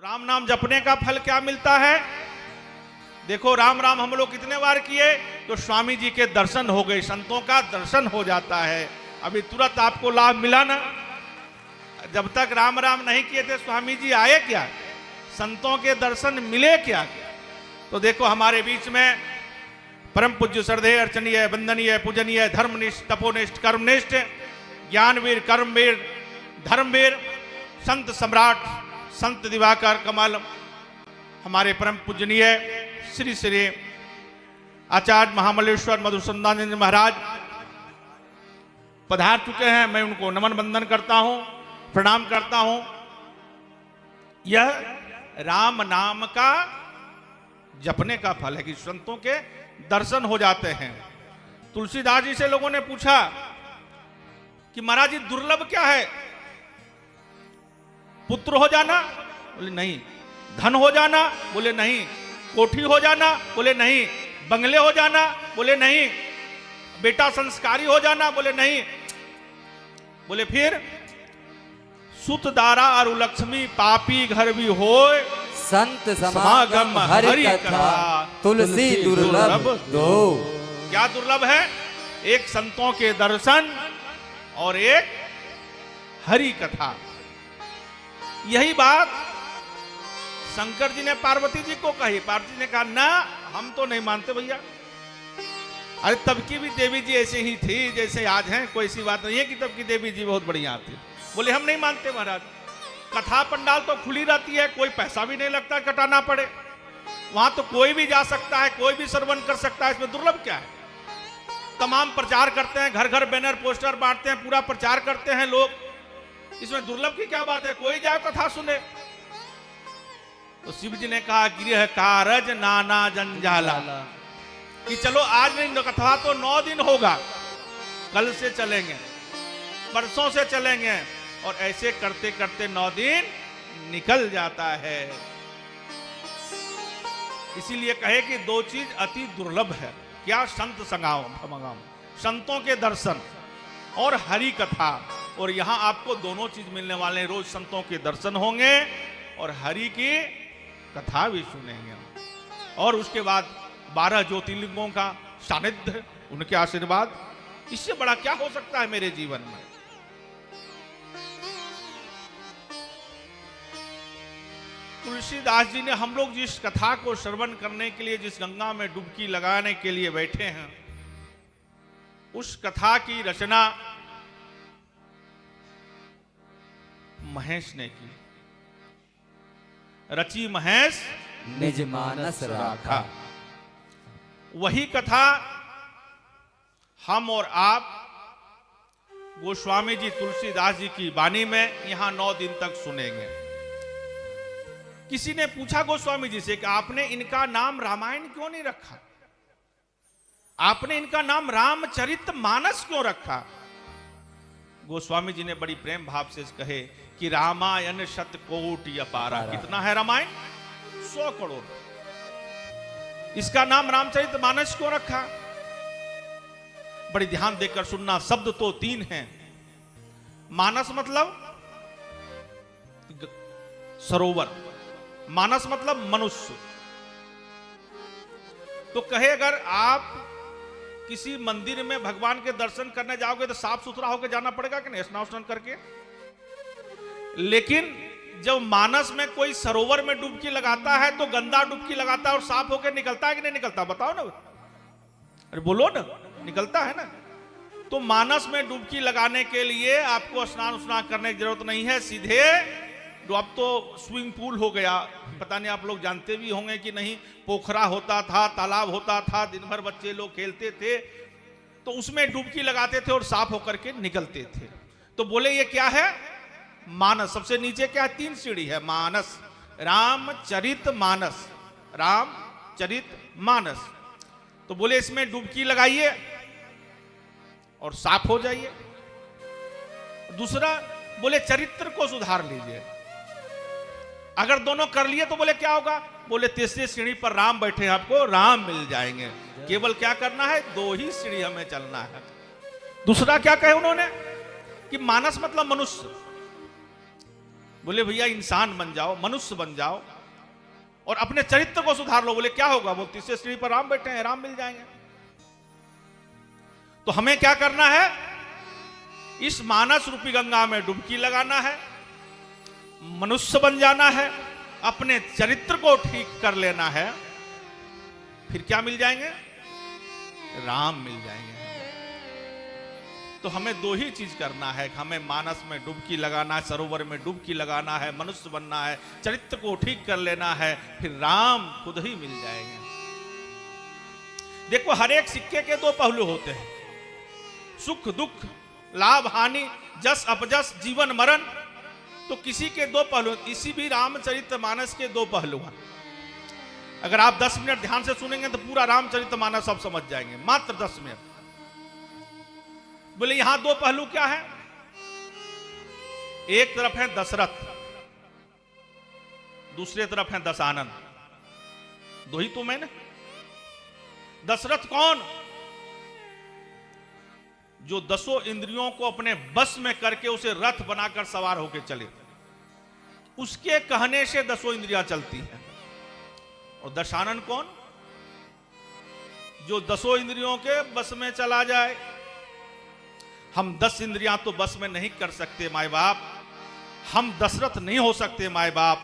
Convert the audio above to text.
राम नाम जपने का फल क्या मिलता है? देखो राम राम हम लोग कितने बार किए तो स्वामी जी के दर्शन हो गए, संतों का दर्शन हो जाता है। अभी तुरंत आपको लाभ मिला ना। जब तक राम राम नहीं किए थे स्वामी जी आए क्या? संतों के दर्शन मिले क्या? तो देखो हमारे बीच में परम पूज्य श्रद्धेय अर्चनीय वंदनीय पूजनीय धर्मनिष्ठ तपोनिष्ठ कर्मनिष्ठ ज्ञानवीर कर्मवीर धर्मवीर संत सम्राट संत दिवाकर कमल हमारे परम पूजनीय श्री श्री आचार्य महामल्लेश्वर मधुसूदनानंद जी महाराज पधार चुके हैं। मैं उनको नमन वंदन करता हूं, प्रणाम करता हूं। यह राम नाम का जपने का फल है कि संतों के दर्शन हो जाते हैं। तुलसीदास जी से लोगों ने पूछा कि महाराज जी दुर्लभ क्या है? पुत्र हो जाना? बोले नहीं। धन हो जाना? बोले नहीं। कोठी हो जाना? बोले नहीं। बंगले हो जाना? बोले नहीं। बेटा संस्कारी हो जाना? बोले नहीं। बोले फिर सुत दारा और लक्ष्मी पापी घर भी होए संत समागम हरि कथा तुलसी दुर्लभ दो। क्या दुर्लभ है? एक संतों के दर्शन और एक हरि कथा। यही बात शंकर जी ने पार्वती जी को कही। पार्वती जी ने कहा ना हम तो नहीं मानते भैया। अरे तब की भी देवी जी ऐसे ही थी जैसे आज हैं, कोई ऐसी बात नहीं है कि तब की देवी जी बहुत बढ़िया थी। बोले हम नहीं मानते महाराज। कथा पंडाल तो खुली रहती है, कोई पैसा भी नहीं लगता कटाना पड़े। वहां तो कोई भी जा सकता है, कोई भी श्रवण कर सकता है। इसमें दुर्लभ क्या है? तमाम प्रचार करते हैं, घर घर बैनर पोस्टर बांटते हैं, पूरा प्रचार करते हैं लोग। इसमें दुर्लभ की क्या बात है? कोई जाए कथा सुने। तो शिव जी ने कहा गृह कारज नाना जंजाला कि चलो आज नहीं, कथा तो 9 दिन होगा, कल से चलेंगे, परसों से चलेंगे, और ऐसे करते करते 9 दिन निकल जाता है। इसीलिए कहे कि 2 चीज अति दुर्लभ है। क्या? संत संगाम, संतों के दर्शन और हरि कथा। और यहां आपको दोनों चीज मिलने वाले हैं। रोज संतों के दर्शन होंगे और हरि की कथा भी सुनेंगे, और उसके बाद 12 ज्योतिर्लिंगों का सानिध्य, उनके आशीर्वाद। इससे बड़ा क्या हो सकता है मेरे जीवन में? तुलसीदास जी ने हम लोग जिस कथा को श्रवण करने के लिए, जिस गंगा में डुबकी लगाने के लिए बैठे हैं, उस कथा की रचना महेश ने की। रची महेश निज मानस राखा। वही कथा हम और आप गोस्वामी जी तुलसीदास जी की वाणी में यहां 9 दिन तक सुनेंगे। किसी ने पूछा गोस्वामी जी से कि आपने इनका नाम रामायण क्यों नहीं रखा? आपने इनका नाम रामचरितमानस क्यों रखा? गोस्वामी जी ने बड़ी प्रेम भाव से कहे कि रामायण शतकोटि अपारा। कितना है रामायण? 100 करोड़। इसका नाम रामचरितमानस क्यों रखा? बड़ी ध्यान देकर सुनना। शब्द तो 3 हैं। मानस मतलब सरोवर, मानस मतलब मनुष्य। तो कहे अगर आप किसी मंदिर में भगवान के दर्शन करने जाओगे तो साफ सुथरा होकर जाना पड़ेगा कि नहीं, स्नान करके। लेकिन जब मानस में कोई सरोवर में डुबकी लगाता है तो गंदा डुबकी लगाता है और साफ होकर निकलता है कि नहीं निकलता? बताओ ना, अरे बोलो ना, निकलता है ना। तो मानस में डुबकी लगाने के लिए आपको स्नान करने की जरूरत नहीं है। सीधे जो अब तो स्विमिंग पूल हो गया, पता नहीं आप लोग जानते भी होंगे कि नहीं, पोखरा होता था, तालाब होता था, दिन भर बच्चे लोग खेलते थे, तो उसमें डुबकी लगाते थे और साफ होकर के निकलते थे। तो बोले ये क्या है? मानस। सबसे नीचे क्या है? 3 सीढ़ी है। मानस, रामचरित मानस, रामचरित मानस। तो बोले इसमें डुबकी लगाइए और साफ हो जाइए। दूसरा बोले चरित्र को सुधार लीजिए। अगर दोनों कर लिए तो बोले क्या होगा? बोले तीसरी सीढ़ी पर राम बैठे हैं, आपको राम मिल जाएंगे। केवल क्या करना है? 2 ही सीढ़ी हमें चलना है। दूसरा क्या कहे उन्होंने कि मानस मतलब मनुष्य, बोले भैया इंसान बन जाओ, मनुष्य बन जाओ और अपने चरित्र को सुधार लो। बोले क्या होगा? वो तीसरे सीढ़ी पर राम बैठे हैं, राम मिल जाएंगे। तो हमें क्या करना है? इस मानस रूपी गंगा में डुबकी लगाना है, मनुष्य बन जाना है, अपने चरित्र को ठीक कर लेना है, फिर क्या मिल जाएंगे? राम मिल जाएंगे। तो हमें दो ही चीज करना है, हमें मानस में डुबकी लगाना है, सरोवर में डुबकी लगाना है, मनुष्य बनना है, चरित्र को ठीक कर लेना है, फिर राम खुद ही मिल जाएंगे। देखो हर एक सिक्के के दो पहलू होते हैं, सुख दुख, लाभ हानि, जस अपजस, जीवन मरण। तो किसी के दो पहलू, इसी भी रामचरितमानस के दो पहलू हैं। अगर आप 10 मिनट ध्यान से सुनेंगे तो पूरा रामचरितमानस आप समझ जाएंगे, मात्र 10 मिनट। बोले यहां दो पहलू क्या है? एक तरफ है दशरथ, दूसरे तरफ है दशानन। दो ही तो मैंने। दशरथ कौन? जो 10 इंद्रियों को अपने बस में करके उसे रथ बनाकर सवार होकर चले, उसके कहने से 10 इंद्रियां चलती हैं। और दशानन कौन? जो 10 इंद्रियों के बस में चला जाए। हम 10 इंद्रियां तो बस में नहीं कर सकते माए बाप, हम दशरथ नहीं हो सकते माए बाप,